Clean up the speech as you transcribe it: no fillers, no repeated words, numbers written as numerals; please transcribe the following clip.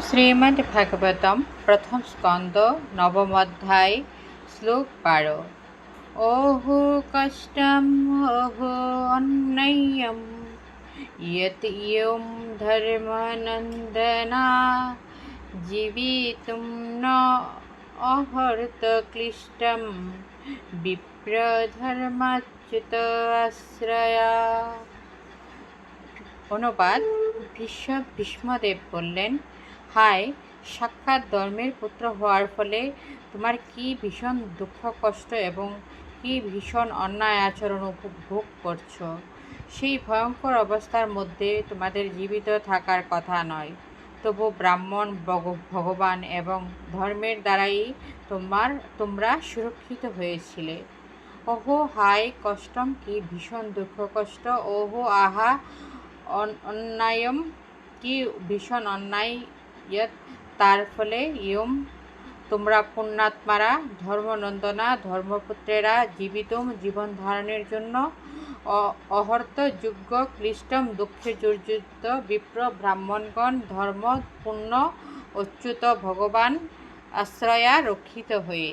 শ্রীমদ্ভাগবতম প্রথম স্কন্দ নবম অধ্যায় শ্লোক 12। ওহো কষ্টম ওহো অন্যয়ম ইয়ত ইয়ম ধর্মনন্দনা জীবিতুম ন অহর্ত ক্লিষ্টম বিপ্রধর্মাচ্যুত আশ্রয়া। অনুবাদ: ভীষ্মদেব বললেন, হায়, সাক্ষাৎ ধর্মের পুত্র হওয়ার ফলে তোমার কি ভীষণ দুঃখ কষ্ট এবং কি ভীষণ অন্যায় আচরণ উপভোগ করছো। সেই ভয়ঙ্কর অবস্থার মধ্যে তোমাদের জীবিত থাকার কথা নয়, তবু ব্রাহ্মণ, ভগবান এবং ধর্মের দ্বারাই তোমরা সুরক্ষিত হয়েছিলে। ওহো হায় কষ্টম, কি ভীষণ দুঃখ কষ্ট। ওহো আহা অন্যায়ম, কি ভীষণ অন্যায়। ইয়ত, তার ফলে। ইয়ম, তোমরা পুণ্যাত্মারা। ধর্মনন্দনা, ধর্মপুত্রেরা। জীবিতম, জীবন ধারণের জন্য। অহর্ত, যোগ্য। ক্লিষ্টম, দুঃখে জর্জরিত। বিপ্র, ব্রাহ্মণগণ। ধর্ম, পুণ্য। অচ্যুত, ভগবান। আশ্রয়া, রক্ষিত হয়ে।